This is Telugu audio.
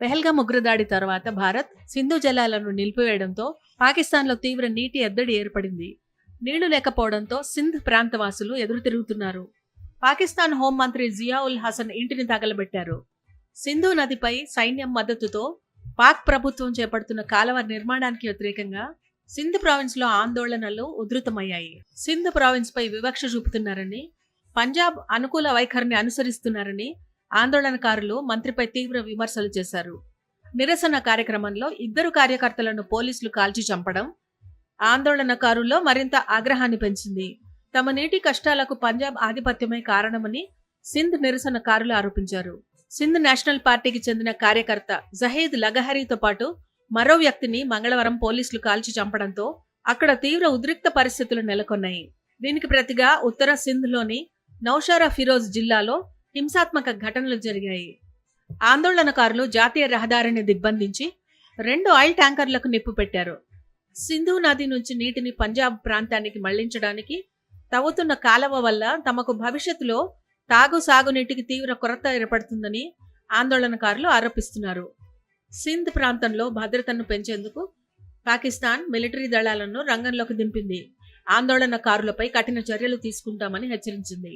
పెహల్గాం ఉగ్రదాడి తర్వాత భారత్ సింధు జలాలను నిలిపివేయడంతో పాకిస్తాన్లో తీవ్ర నీటి ఎద్దడి ఏర్పడింది. నీళ్లు లేకపోవడంతో సింధ్ ప్రాంతవాసులు ఎదురు తిరుగుతున్నారు. పాకిస్తాన్ హోంమంత్రి జియా ఉల్ హసన్ ఇంటిని తగలబెట్టారు. సింధు నదిపై సైన్యం మద్దతుతో పాక్ ప్రభుత్వం చేపడుతున్న కాలువ నిర్మాణానికి వ్యతిరేకంగా సింధ్ ప్రావిన్స్ లో ఆందోళనలు ఉధృతమయ్యాయి. సింధ్ ప్రావిన్స్ పై వివక్ష చూపుతున్నారని, పంజాబ్ అనుకూల వైఖరిని అనుసరిస్తున్నారని ఆందోళనకారులు మంత్రిపై తీవ్ర విమర్శలు చేశారు. నిరసన కార్యక్రమంలో 2 కార్యకర్తలను పోలీసులు కాల్చి చంపడం ఆందోళనకారుల్లో మరింత ఆగ్రహాన్ని పెంచింది. తమ నీటి కష్టాలకు పంజాబ్ ఆధిపత్యమే కారణమని సింధ్ నిరసనకారులు ఆరోపించారు. సింధ్ నేషనల్ పార్టీకి చెందిన కార్యకర్త జహీద్ లగహరీతో పాటు మరో వ్యక్తిని మంగళవారం పోలీసులు కాల్చి చంపడంతో అక్కడ తీవ్ర ఉద్రిక్త పరిస్థితులు నెలకొన్నాయి. దీనికి ప్రతిగా ఉత్తర సింధ్లోని నౌషారా ఫిరోజ్ జిల్లాలో హింసాత్మక ఘటనలు జరిగాయి. ఆందోళనకారులు జాతీయ రహదారిని దిగ్బంధించి 2 ఆయిల్ ట్యాంకర్లకు నిప్పు పెట్టారు. సింధు నది నుంచి నీటిని పంజాబ్ ప్రాంతానికి మళ్లించడానికి తవ్వుతున్న కాలువ వల్ల తమకు భవిష్యత్తులో సాగునీటికి తీవ్ర కొరత ఏర్పడుతుందని ఆందోళనకారులు ఆరోపిస్తున్నారు. సింధ్ ప్రాంతంలో భద్రతను పెంచేందుకు పాకిస్తాన్ మిలిటరీ దళాలను రంగంలోకి దింపింది. ఆందోళనకారులపై కఠిన చర్యలు తీసుకుంటామని హెచ్చరించింది.